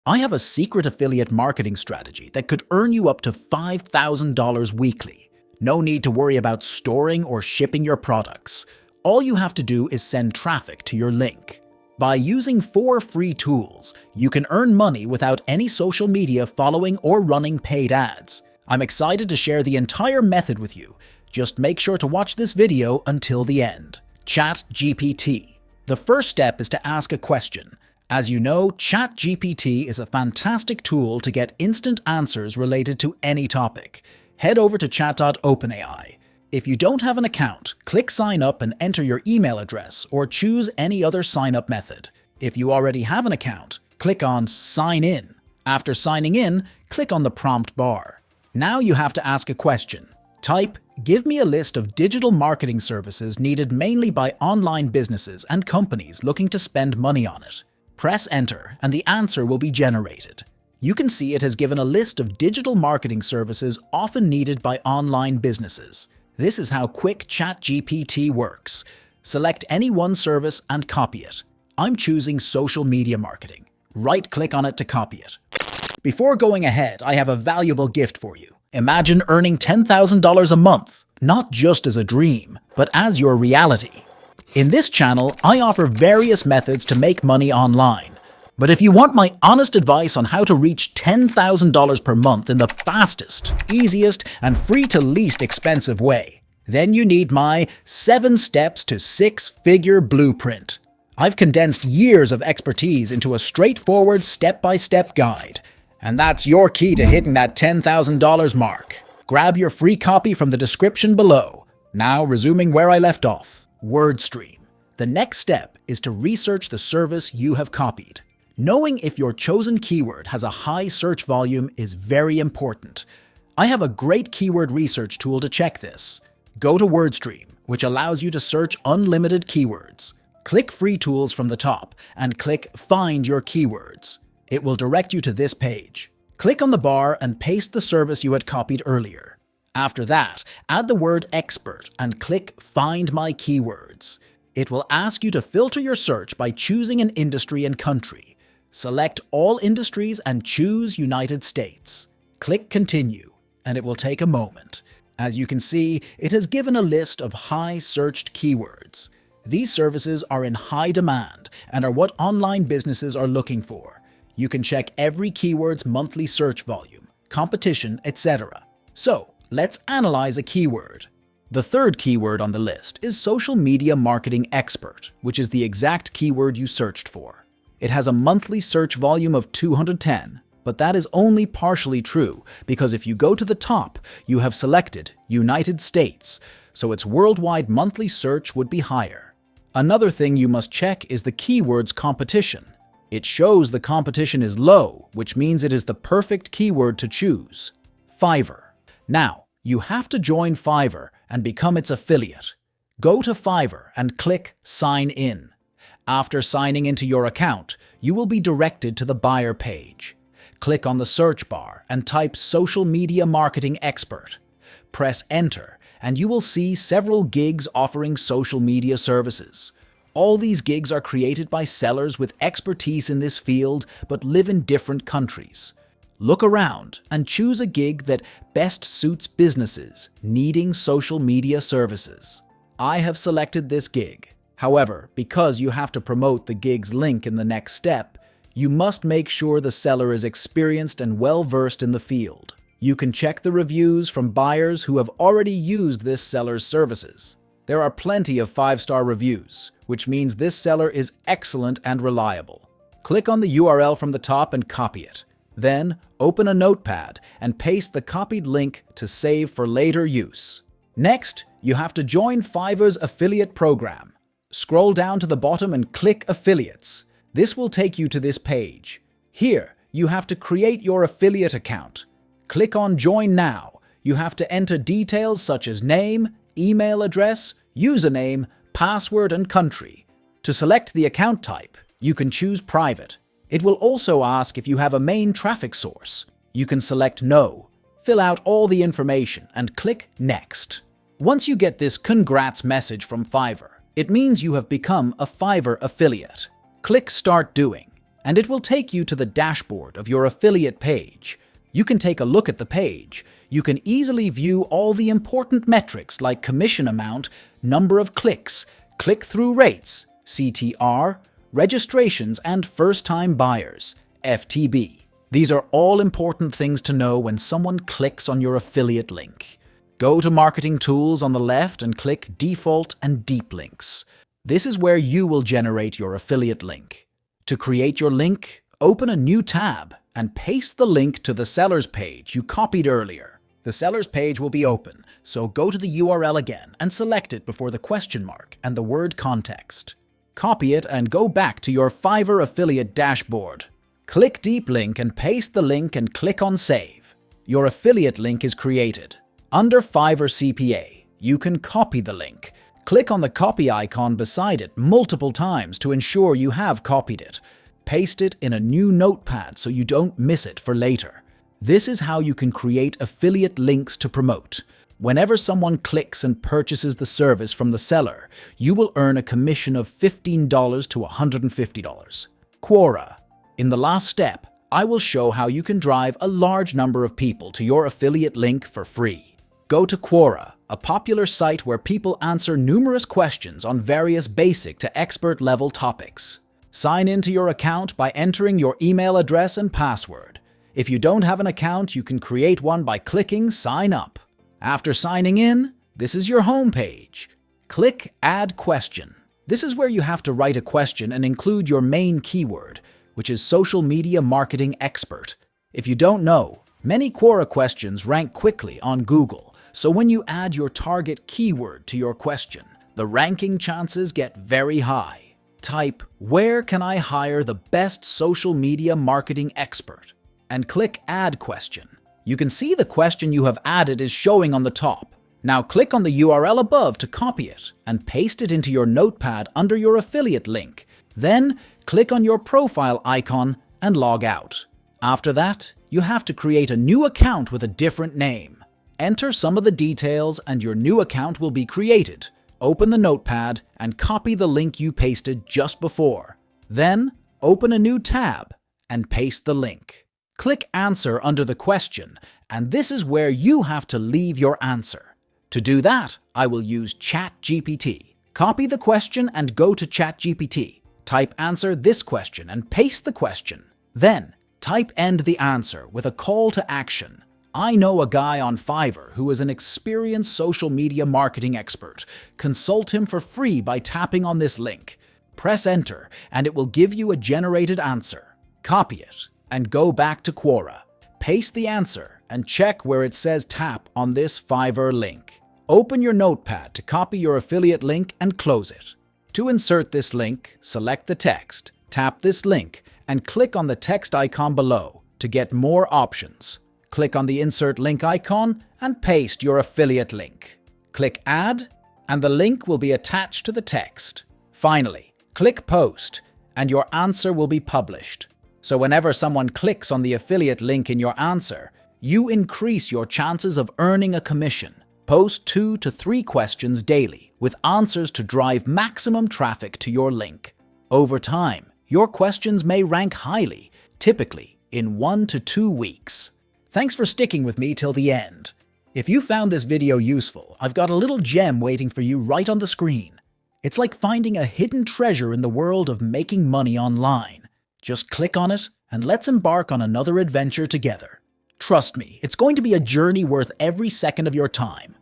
I have a secret affiliate marketing strategy that could earn you up to $5,000 weekly. No need to worry about storing or shipping your products. All you have to do is send traffic to your link. By using 4 free tools, you can earn money without any social media following or running paid ads. I'm excited to share the entire method with you. Just make sure to watch this video until the end. ChatGPT. The first step is to ask a question. As you know, ChatGPT is a fantastic tool to get instant answers related to any topic. Head over to chat.openai. If you don't have an account, click Sign Up and enter your email address or choose any other sign-up method. If you already have an account, click on Sign In. After signing in, click on the prompt bar. Now you have to ask a question. Type, "Give me a list of digital marketing services needed mainly by online businesses and companies looking to spend money on it." Press Enter and the answer will be generated. You can see it has given a list of digital marketing services often needed by online businesses. This is how quick ChatGPT works. Select any one service and copy it. I'm choosing social media marketing. Right-click on it to copy it. Before going ahead, I have a valuable gift for you. Imagine earning $10,000 a month, not just as a dream, but as your reality. In this channel, I offer various methods to make money online. But if you want my honest advice on how to reach $10,000 per month in the fastest, easiest, and free to least expensive way, then you need my 7 steps to 6-figure blueprint. I've condensed years of expertise into a straightforward step-by-step guide. And that's your key to hitting that $10,000 mark. Grab your free copy from the description below. Now, resuming where I left off. WordStream. The next step is to research the service you have copied. Knowing if your chosen keyword has a high search volume is very important. I have a great keyword research tool to check this. Go to WordStream, which allows you to search unlimited keywords. Click Free Tools from the top and click Find Your Keywords. It will direct you to this page. Click on the bar and paste the service you had copied earlier. After that, add the word expert and click Find My Keywords. It will ask you to filter your search by choosing an industry and country. Select all industries and choose United States. Click Continue, and it will take a moment. As you can see, it has given a list of high searched keywords. These services are in high demand and are what online businesses are looking for. You can check every keyword's monthly search volume, competition, etc. So, let's analyze a keyword. The third keyword on the list is social media marketing expert, which is the exact keyword you searched for. It has a monthly search volume of 210, but that is only partially true because if you go to the top, you have selected United States, so its worldwide monthly search would be higher. Another thing you must check is the keyword's competition. It shows the competition is low, which means it is the perfect keyword to choose. Fiverr. Now, you have to join Fiverr and become its affiliate. Go to Fiverr and click Sign In. After signing into your account, you will be directed to the buyer page. Click on the search bar and type Social Media Marketing Expert. Press Enter, and you will see several gigs offering social media services. All these gigs are created by sellers with expertise in this field but live in different countries. Look around and choose a gig that best suits businesses needing social media services. I have selected this gig. However, because you have to promote the gig's link in the next step, you must make sure the seller is experienced and well-versed in the field. You can check the reviews from buyers who have already used this seller's services. There are plenty of 5-star reviews, which means this seller is excellent and reliable. Click on the URL from the top and copy it. Then, open a notepad and paste the copied link to save for later use. Next, you have to join Fiverr's affiliate program. Scroll down to the bottom and click Affiliates. This will take you to this page. Here, you have to create your affiliate account. Click on Join Now. You have to enter details such as name, email address, username, password, and country. To select the account type, you can choose Private. It will also ask if you have a main traffic source. You can select No. Fill out all the information and click Next. Once you get this congrats message from Fiverr, it means you have become a Fiverr affiliate. Click Start Doing. and it will take you to the dashboard of your affiliate page. You can take a look at the page. You can easily view all the important metrics like commission amount, number of clicks, click-through rates, CTR, registrations, and first-time buyers, FTB. These are all important things to know when someone clicks on your affiliate link. Go to Marketing Tools on the left and click Default and Deep Links. This is where you will generate your affiliate link. To create your link, open a new tab and paste the link to the seller's page you copied earlier. The seller's page will be open, so go to the URL again and select it before the question mark and the word context. Copy it and go back to your Fiverr affiliate dashboard. Click Deep Link and paste the link and click on Save. Your affiliate link is created. Under Fiverr CPA, you can copy the link. Click on the copy icon beside it multiple times to ensure you have copied it. Paste it in a new notepad so you don't miss it for later. This is how you can create affiliate links to promote. Whenever someone clicks and purchases the service from the seller, you will earn a commission of $15 to $150. Quora. In the last step, I will show how you can drive a large number of people to your affiliate link for free. Go to Quora, a popular site where people answer numerous questions on various basic to expert level topics. Sign into your account by entering your email address and password. If you don't have an account, you can create one by clicking Sign Up. After signing in, this is your home page. Click Add Question. This is where you have to write a question and include your main keyword, which is Social Media Marketing Expert. If you don't know, many Quora questions rank quickly on Google, so when you add your target keyword to your question, the ranking chances get very high. Type, "Where can I hire the best social media marketing expert?" and click Add Question. You can see the question you have added is showing on the top. Now click on the URL above to copy it and paste it into your notepad under your affiliate link. Then click on your profile icon and log out. After that, you have to create a new account with a different name. Enter some of the details and your new account will be created. Open the notepad and copy the link you pasted just before. Then, open a new tab and paste the link. Click Answer under the question, and this is where you have to leave your answer. To do that, I will use ChatGPT. Copy the question and go to ChatGPT. Type "Answer this question" and paste the question. Then, type "End the answer" with a call to action. I know a guy on Fiverr who is an experienced social media marketing expert. Consult him for free by tapping on this link. Press Enter and it will give you a generated answer. Copy it and go back to Quora. Paste the answer and check where it says tap on this Fiverr link. Open your notepad to copy your affiliate link and close it. To insert this link, select the text, tap this link, and click on the text icon below to get more options. Click on the Insert Link icon and paste your affiliate link. Click Add, and the link will be attached to the text. Finally, click Post, and your answer will be published. So whenever someone clicks on the affiliate link in your answer, you increase your chances of earning a commission. Post 2 to 3 questions daily with answers to drive maximum traffic to your link. Over time, your questions may rank highly, typically in 1 to 2 weeks. Thanks for sticking with me till the end. If you found this video useful, I've got a little gem waiting for you right on the screen. It's like finding a hidden treasure in the world of making money online. Just click on it and let's embark on another adventure together. Trust me, it's going to be a journey worth every second of your time.